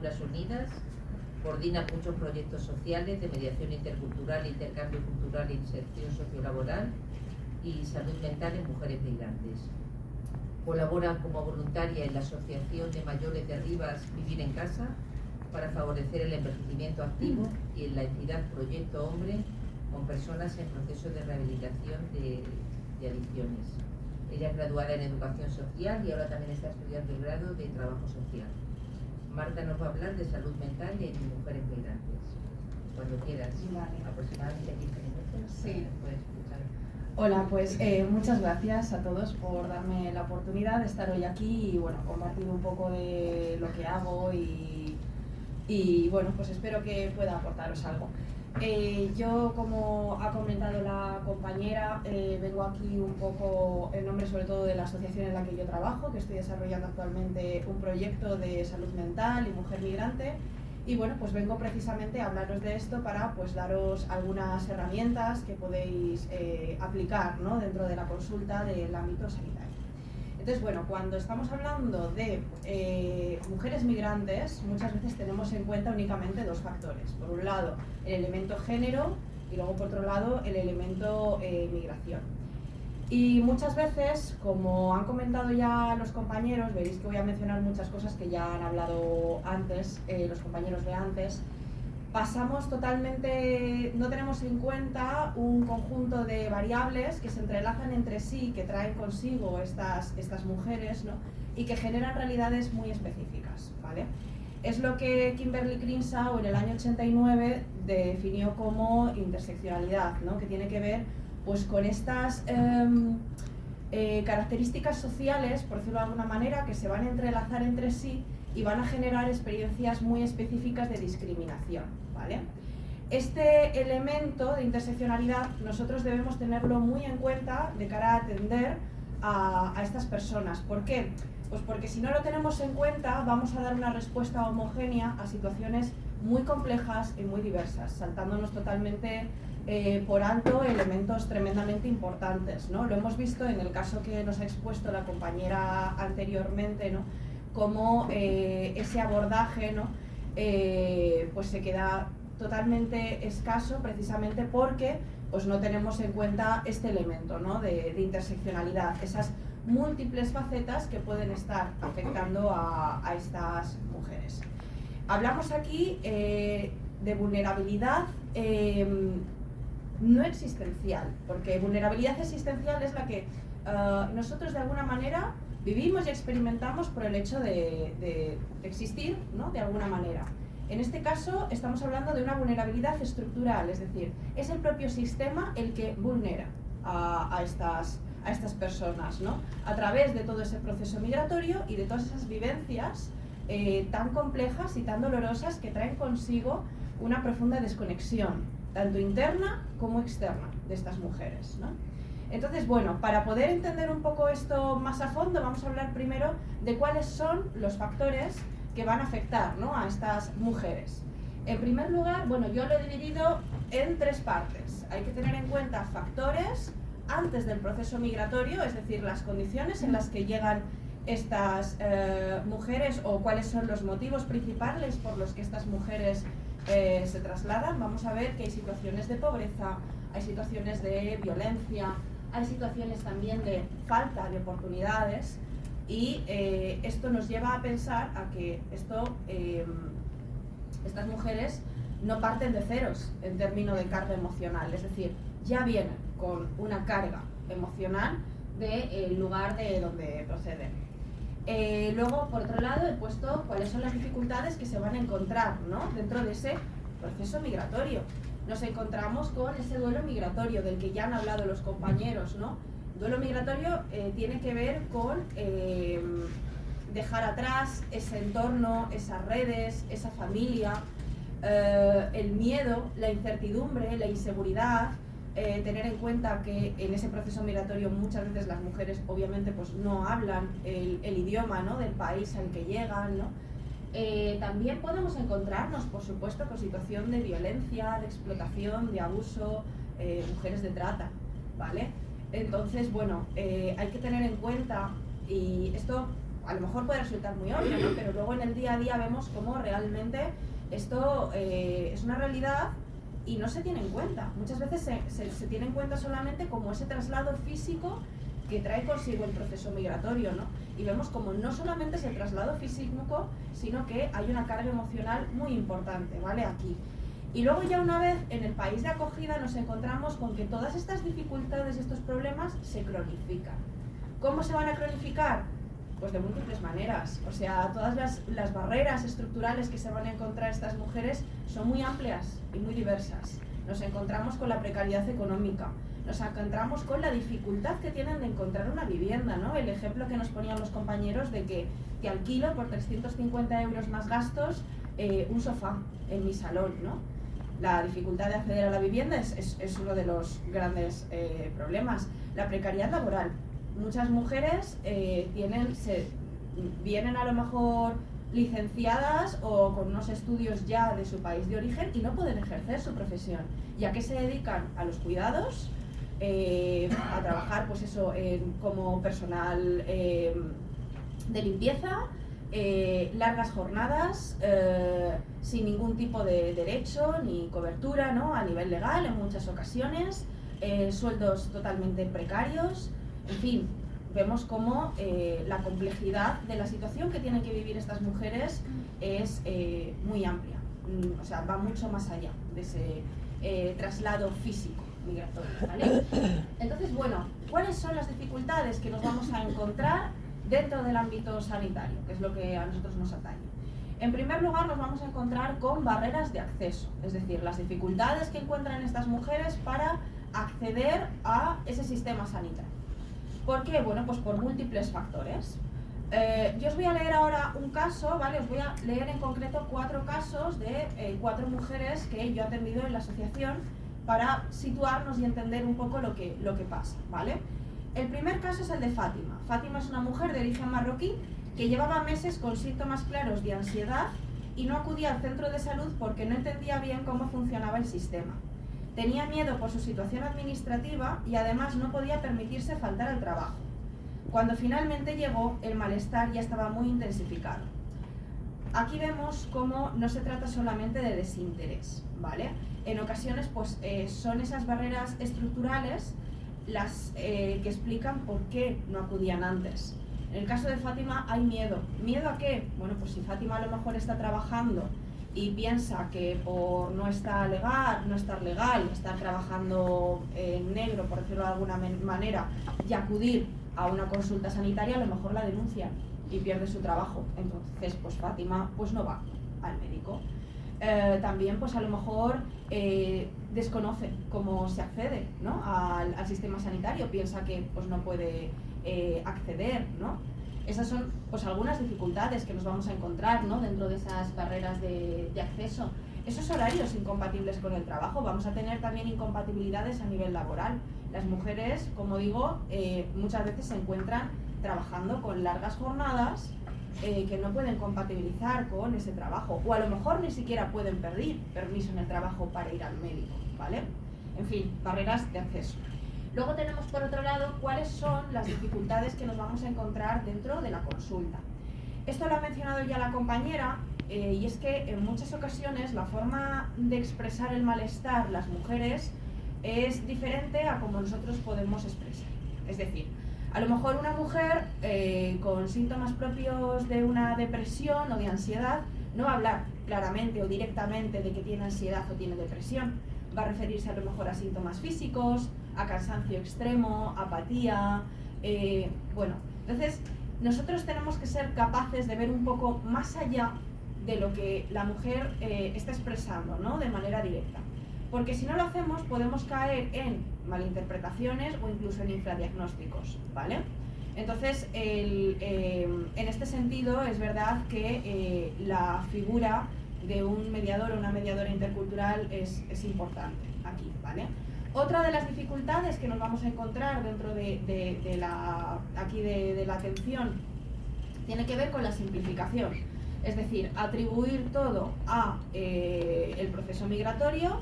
Culturas Unidas, coordina muchos proyectos sociales de mediación intercultural, intercambio cultural e inserción sociolaboral y salud mental en mujeres migrantes. Colabora como voluntaria en la Asociación de Mayores de Rivas Vivir en Casa para favorecer el envejecimiento activo y en la entidad Proyecto Hombre con personas en proceso de rehabilitación de adicciones. Ella es graduada en Educación Social y ahora también está estudiando el grado de Trabajo Social. Marta nos va a hablar de salud mental en mujeres migrantes. Cuando quieras, vale. Aproximadamente 15 minutos. Sí. Puedes escuchar. Hola, pues muchas gracias a todos por darme la oportunidad de estar hoy aquí y bueno, compartir un poco de lo que hago y bueno, pues espero que pueda aportaros algo. Yo, como ha comentado la compañera, vengo aquí un poco en nombre sobre todo de la asociación en la que yo trabajo, que estoy desarrollando actualmente un proyecto de salud mental y mujer migrante. Y bueno, pues vengo precisamente a hablaros de esto para pues daros algunas herramientas que podéis aplicar, ¿no?, dentro de la consulta del ámbito sanitario. Entonces, bueno, cuando estamos hablando de mujeres migrantes, muchas veces tenemos en cuenta únicamente dos factores. Por un lado, el elemento género y luego, por otro lado, el elemento migración. Y muchas veces, como han comentado ya los compañeros, veréis que voy a mencionar muchas cosas que ya han hablado antes, los compañeros de antes, pasamos totalmente, no tenemos en cuenta un conjunto de variables que se entrelazan entre sí, que traen consigo estas mujeres, ¿no?, y que generan realidades muy específicas, ¿vale? Es lo que Kimberly Crenshaw en el año 89 definió como interseccionalidad, ¿no?, que tiene que ver pues con estas características sociales, por decirlo de alguna manera, que se van a entrelazar entre sí y van a generar experiencias muy específicas de discriminación, ¿vale? Este elemento de interseccionalidad nosotros debemos tenerlo muy en cuenta de cara a atender a estas personas. ¿Por qué? Pues porque si no lo tenemos en cuenta vamos a dar una respuesta homogénea a situaciones muy complejas y muy diversas, saltándonos totalmente por alto elementos tremendamente importantes, ¿no? Lo hemos visto en el caso que nos ha expuesto la compañera anteriormente, ¿no?, cómo ese abordaje, ¿no?, pues se queda totalmente escaso precisamente porque pues no tenemos en cuenta este elemento, ¿no?, de interseccionalidad, esas múltiples facetas que pueden estar afectando a estas mujeres. Hablamos aquí de vulnerabilidad no existencial, porque vulnerabilidad existencial es la que nosotros de alguna manera vivimos y experimentamos por el hecho de existir, ¿no?, de alguna manera. En este caso estamos hablando de una vulnerabilidad estructural, es decir, es el propio sistema el que vulnera a estas personas, ¿no?, a través de todo ese proceso migratorio y de todas esas vivencias tan complejas y tan dolorosas que traen consigo una profunda desconexión, tanto interna como externa, de estas mujeres, ¿no? Entonces, bueno, para poder entender un poco esto más a fondo, vamos a hablar primero de cuáles son los factores que van a afectar, ¿no?, a estas mujeres. En primer lugar, bueno, yo lo he dividido en tres partes. Hay que tener en cuenta factores antes del proceso migratorio, es decir, las condiciones en las que llegan estas mujeres o cuáles son los motivos principales por los que estas mujeres se trasladan. Vamos a ver que hay situaciones de pobreza, hay situaciones de violencia, hay situaciones también de falta de oportunidades y esto nos lleva a pensar a que estas mujeres no parten de ceros en términos de carga emocional, es decir, ya vienen con una carga emocional del lugar de donde proceden. Luego, por otro lado, he puesto cuáles son las dificultades que se van a encontrar, ¿no?, dentro de ese proceso migratorio. Nos encontramos con ese duelo migratorio del que ya han hablado los compañeros, ¿no? Duelo migratorio tiene que ver con dejar atrás ese entorno, esas redes, esa familia, el miedo, la incertidumbre, la inseguridad. Tener en cuenta que en ese proceso migratorio muchas veces las mujeres obviamente pues no hablan el idioma, ¿no?, del país al que llegan, ¿no? También podemos encontrarnos, por supuesto, con situación de violencia, de explotación, de abuso, mujeres de trata, ¿vale? Entonces, bueno, hay que tener en cuenta, y esto a lo mejor puede resultar muy obvio, ¿no? Pero luego en el día a día vemos cómo realmente esto es una realidad y no se tiene en cuenta. Muchas veces se tiene en cuenta solamente como ese traslado físico que trae consigo el proceso migratorio, ¿no? Y vemos como no solamente es el traslado físico, sino que hay una carga emocional muy importante, ¿vale? Aquí. Y luego ya una vez en el país de acogida nos encontramos con que todas estas dificultades y estos problemas se cronifican. ¿Cómo se van a cronificar? Pues de múltiples maneras. O sea, todas las barreras estructurales que se van a encontrar estas mujeres son muy amplias y muy diversas. Nos encontramos con la precariedad económica, nos encontramos con la dificultad que tienen de encontrar una vivienda, ¿no? El ejemplo que nos ponían los compañeros de que te alquilo por 350 euros más gastos un sofá en mi salón, ¿no? La dificultad de acceder a la vivienda es uno de los grandes problemas. La precariedad laboral. Muchas mujeres vienen a lo mejor licenciadas o con unos estudios ya de su país de origen y no pueden ejercer su profesión, ya que se dedican a los cuidados, a trabajar pues eso, como personal de limpieza, largas jornadas, sin ningún tipo de derecho ni cobertura, ¿no? A nivel legal en muchas ocasiones, sueldos totalmente precarios, en fin, vemos cómo la complejidad de la situación que tienen que vivir estas mujeres es muy amplia, o sea, va mucho más allá de ese traslado físico migratorio, ¿vale? Entonces, bueno, ¿cuáles son las dificultades que nos vamos a encontrar dentro del ámbito sanitario, que es lo que a nosotros nos atañe? En primer lugar, nos vamos a encontrar con barreras de acceso, es decir, las dificultades que encuentran estas mujeres para acceder a ese sistema sanitario. ¿Por qué? Bueno, pues por múltiples factores. Yo os voy a leer ahora un caso, ¿vale? Os voy a leer en concreto 4 casos de 4 mujeres que yo he atendido en la asociación para situarnos y entender un poco lo que pasa, ¿vale? El primer caso es el de Fátima. Fátima es una mujer de origen marroquí que llevaba meses con síntomas claros de ansiedad y no acudía al centro de salud porque no entendía bien cómo funcionaba el sistema. Tenía miedo por su situación administrativa y además no podía permitirse faltar al trabajo. Cuando finalmente llegó, el malestar ya estaba muy intensificado. Aquí vemos cómo no se trata solamente de desinterés, ¿vale? En ocasiones pues, son esas barreras estructurales las que explican por qué no acudían antes. En el caso de Fátima hay miedo. ¿Miedo a qué? Bueno, pues si Fátima a lo mejor está trabajando y piensa que por no estar legal, estar trabajando en negro, por decirlo de alguna manera, y acudir a una consulta sanitaria, a lo mejor la denuncia y pierde su trabajo. Entonces, pues Fátima pues no va al médico. También, pues a lo mejor desconoce cómo se accede, ¿no? al sistema sanitario, piensa que pues no puede acceder, ¿no? Esas son pues algunas dificultades que nos vamos a encontrar, ¿no? Dentro de esas barreras de acceso. Esos horarios incompatibles con el trabajo, vamos a tener también incompatibilidades a nivel laboral. Las mujeres, como digo, muchas veces se encuentran trabajando con largas jornadas que no pueden compatibilizar con ese trabajo, o a lo mejor ni siquiera pueden pedir permiso en el trabajo para ir al médico, ¿vale? En fin, barreras de acceso. Luego tenemos por otro lado cuáles son las dificultades que nos vamos a encontrar dentro de la consulta. Esto lo ha mencionado ya la compañera, y es que en muchas ocasiones la forma de expresar el malestar las mujeres es diferente a como nosotros podemos expresar. Es decir, a lo mejor una mujer con síntomas propios de una depresión o de ansiedad no va a hablar claramente o directamente de que tiene ansiedad o tiene depresión. Va a referirse a lo mejor a síntomas físicos, a cansancio extremo, apatía, bueno, entonces nosotros tenemos que ser capaces de ver un poco más allá de lo que la mujer está expresando, ¿no? De manera directa, porque si no lo hacemos podemos caer en malinterpretaciones o incluso en infradiagnósticos, ¿vale? Entonces, en este sentido es verdad que la figura de un mediador o una mediadora intercultural es importante aquí, ¿vale? Otra de las dificultades que nos vamos a encontrar dentro de la atención tiene que ver con la simplificación, es decir, atribuir todo a el proceso migratorio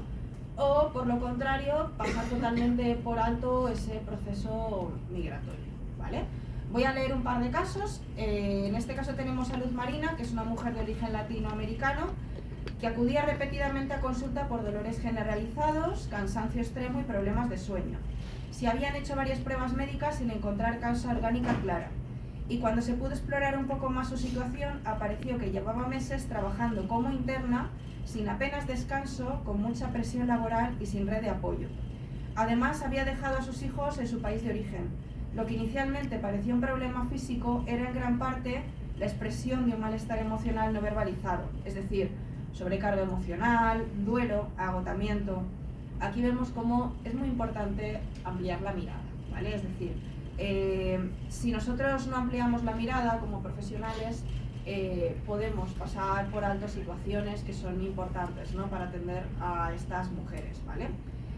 o, por lo contrario, pasar totalmente por alto ese proceso migratorio, ¿vale? Voy a leer un par de casos. En este caso tenemos a Luz Marina, que es una mujer de origen latinoamericano, que acudía repetidamente a consulta por dolores generalizados, cansancio extremo y problemas de sueño. Se habían hecho varias pruebas médicas sin encontrar causa orgánica clara. Y cuando se pudo explorar un poco más su situación, apareció que llevaba meses trabajando como interna, sin apenas descanso, con mucha presión laboral y sin red de apoyo. Además, había dejado a sus hijos en su país de origen. Lo que inicialmente parecía un problema físico era en gran parte la expresión de un malestar emocional no verbalizado, es decir, sobrecarga emocional, duelo, agotamiento. Aquí vemos cómo es muy importante ampliar la mirada, ¿vale? Es decir, si nosotros no ampliamos la mirada como profesionales, podemos pasar por alto situaciones que son importantes, ¿no?, para atender a estas mujeres, ¿vale?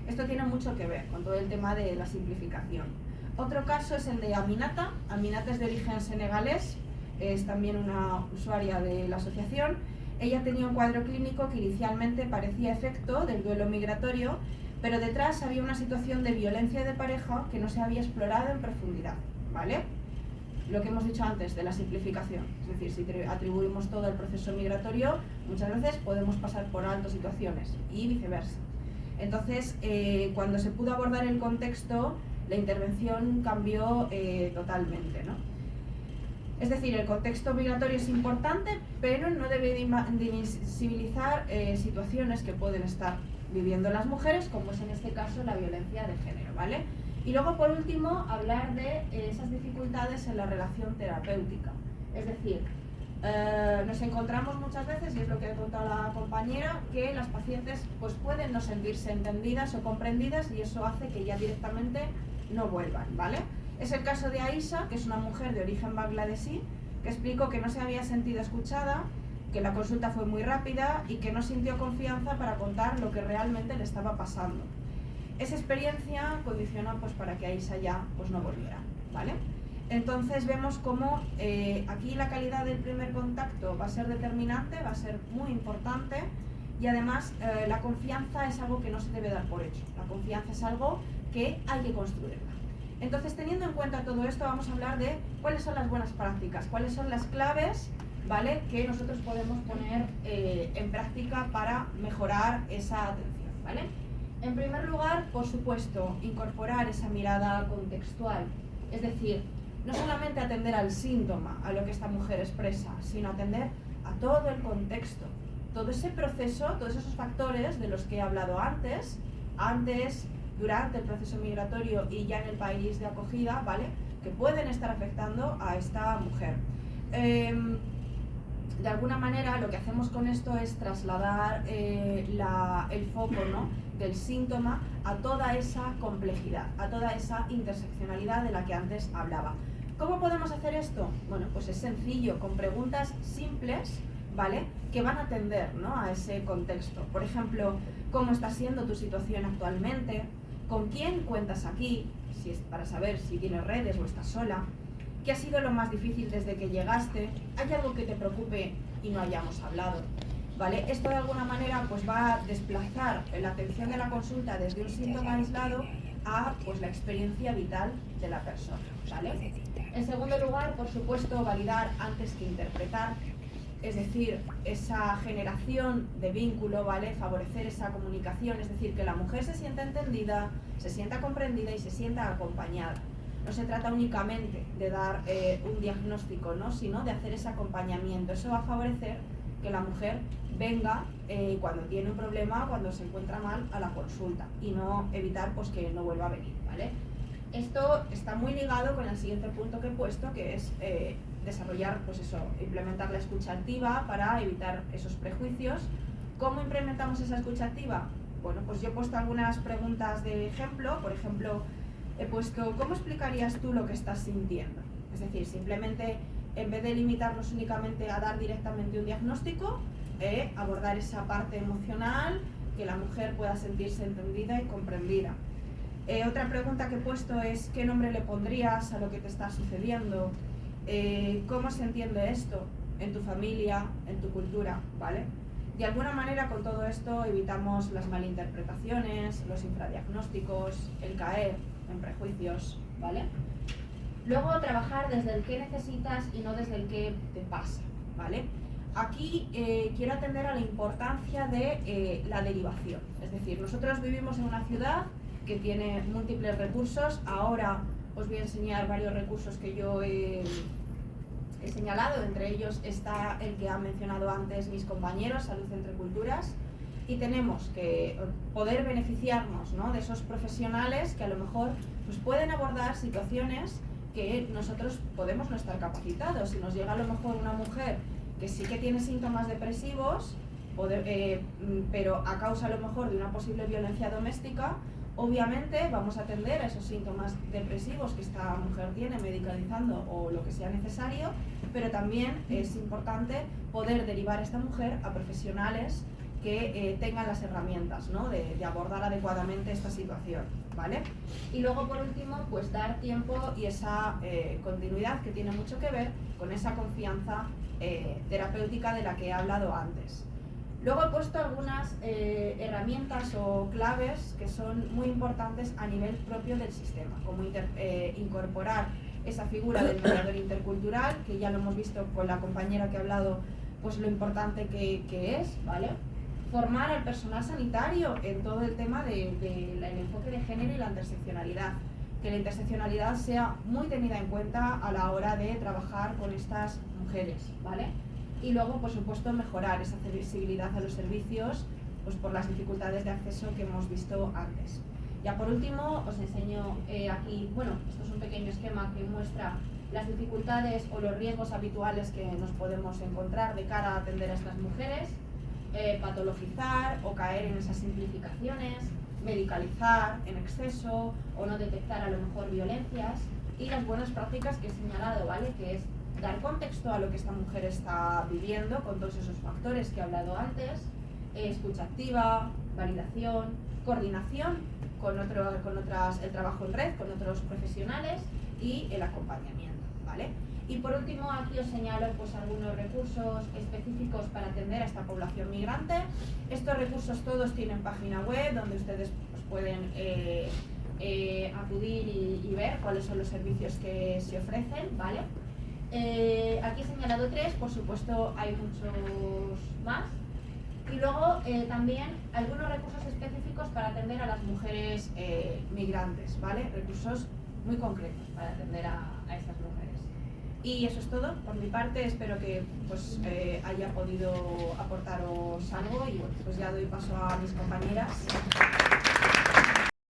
Esto tiene mucho que ver con todo el tema de la simplificación. Otro caso es el de Aminata. Aminata es de origen senegalés, es también una usuaria de la asociación. Ella tenía un cuadro clínico que inicialmente parecía efecto del duelo migratorio, pero detrás había una situación de violencia de pareja que no se había explorado en profundidad, ¿vale? Lo que hemos dicho antes de la simplificación, es decir, si atribuimos todo al proceso migratorio, muchas veces podemos pasar por alto situaciones y viceversa. Entonces, cuando se pudo abordar el contexto, la intervención cambió totalmente, ¿no? Es decir, el contexto migratorio es importante, pero no debe de invisibilizar situaciones que pueden estar viviendo las mujeres, como es en este caso la violencia de género, ¿vale? Y luego, por último, hablar de esas dificultades en la relación terapéutica. Es decir, nos encontramos muchas veces, y es lo que ha contado la compañera, que las pacientes pues, pueden no sentirse entendidas o comprendidas y eso hace que ya directamente no vuelvan, ¿vale? Es el caso de Aisha, que es una mujer de origen bangladesí, que explicó que no se había sentido escuchada, que la consulta fue muy rápida y que no sintió confianza para contar lo que realmente le estaba pasando. Esa experiencia condicionó pues, para que Aisha ya pues, no volviera, ¿vale? Entonces vemos cómo aquí la calidad del primer contacto va a ser determinante, va a ser muy importante y además la confianza es algo que no se debe dar por hecho. La confianza es algo que hay que construirla. Entonces, teniendo en cuenta todo esto, vamos a hablar de cuáles son las buenas prácticas, cuáles son las claves, ¿vale?, que nosotros podemos poner en práctica para mejorar esa atención, ¿vale? En primer lugar, por supuesto, incorporar esa mirada contextual, es decir, no solamente atender al síntoma, a lo que esta mujer expresa, sino atender a todo el contexto, todo ese proceso, todos esos factores de los que he hablado antes, durante el proceso migratorio y ya en el país de acogida, ¿vale?, que pueden estar afectando a esta mujer. De alguna manera lo que hacemos con esto es trasladar el foco, ¿no?, del síntoma a toda esa complejidad, a toda esa interseccionalidad de la que antes hablaba. ¿Cómo podemos hacer esto? Bueno, pues es sencillo, con preguntas simples, ¿vale?, que van a atender, ¿no?, a ese contexto. Por ejemplo, ¿cómo está siendo tu situación actualmente? ¿Con quién cuentas aquí? Si es para saber si tienes redes o estás sola. ¿Qué ha sido lo más difícil desde que llegaste? ¿Hay algo que te preocupe y no hayamos hablado? ¿Vale? Esto de alguna manera pues, va a desplazar la atención de la consulta desde un síntoma aislado a pues, la experiencia vital de la persona, ¿vale? En segundo lugar, por supuesto, validar antes que interpretar, es decir, esa generación de vínculo, ¿vale?, favorecer esa comunicación, es decir, que la mujer se sienta entendida, se sienta comprendida y se sienta acompañada. No se trata únicamente de dar un diagnóstico, ¿no?, sino de hacer ese acompañamiento. Eso va a favorecer que la mujer venga cuando tiene un problema, cuando se encuentra mal, a la consulta y no evitar pues, que no vuelva a venir, ¿vale? Esto está muy ligado con el siguiente punto que he puesto, que es desarrollar, pues eso, implementar la escucha activa para evitar esos prejuicios. ¿Cómo implementamos esa escucha activa? Bueno, pues yo he puesto algunas preguntas de ejemplo. Por ejemplo, he puesto, ¿cómo explicarías tú lo que estás sintiendo? Es decir, simplemente, en vez de limitarnos únicamente a dar directamente un diagnóstico, abordar esa parte emocional, que la mujer pueda sentirse entendida y comprendida. Otra pregunta que he puesto es, ¿qué nombre le pondrías a lo que te está sucediendo? ¿Cómo se entiende esto en tu familia, en tu cultura? ¿Vale? De alguna manera, con todo esto, evitamos las malinterpretaciones, los infradiagnósticos, el caer en prejuicios, ¿vale? Luego, trabajar desde el qué necesitas y no desde el qué te pasa, ¿vale? Aquí quiero atender a la importancia de la derivación. Es decir, nosotros vivimos en una ciudad que tiene múltiples recursos. Ahora os voy a enseñar varios recursos que yo he señalado. Entre ellos está el que han mencionado antes mis compañeros, Salud Entre Culturas. Y tenemos que poder beneficiarnos, ¿no?, de esos profesionales que a lo mejor pues, pueden abordar situaciones que nosotros podemos no estar capacitados. Si nos llega a lo mejor una mujer que sí que tiene síntomas depresivos, pero a causa a lo mejor de una posible violencia doméstica, obviamente vamos a atender a esos síntomas depresivos que esta mujer tiene, medicalizando o lo que sea necesario, pero también es importante poder derivar a esta mujer a profesionales que tengan las herramientas, ¿no?, de abordar adecuadamente esta situación, ¿vale? Y luego, por último, pues dar tiempo y esa continuidad que tiene mucho que ver con esa confianza terapéutica de la que he hablado antes. Luego he puesto algunas herramientas o claves que son muy importantes a nivel propio del sistema, como incorporar esa figura del mediador intercultural, que ya lo hemos visto con la compañera que ha hablado, pues lo importante que es, ¿vale? Formar al personal sanitario en todo el tema del enfoque de género y la interseccionalidad. Que la interseccionalidad sea muy tenida en cuenta a la hora de trabajar con estas mujeres, ¿vale? Y luego, por supuesto, mejorar esa accesibilidad a los servicios, pues por las dificultades de acceso que hemos visto antes. Ya por último, os enseño aquí, bueno, esto es un pequeño esquema que muestra las dificultades o los riesgos habituales que nos podemos encontrar de cara a atender a estas mujeres. Patologizar o caer en esas simplificaciones, medicalizar en exceso o no detectar a lo mejor violencias, y las buenas prácticas que he señalado, ¿vale? Que es dar contexto a lo que esta mujer está viviendo con todos esos factores que he hablado antes, escucha activa, validación, coordinación con el trabajo en red con otros profesionales y el acompañamiento, ¿vale? Y por último, aquí os señalo pues, algunos recursos específicos para atender a esta población migrante. Estos recursos todos tienen página web donde ustedes pues, pueden acudir y ver cuáles son los servicios que se ofrecen, ¿vale? Aquí he señalado 3, por supuesto hay muchos más. Y luego también algunos recursos específicos para atender a las mujeres migrantes, ¿vale? Recursos muy concretos para atender a estas mujeres. Y eso es todo por mi parte. Espero que pues, haya podido aportaros algo y bueno, pues ya doy paso a mis compañeras.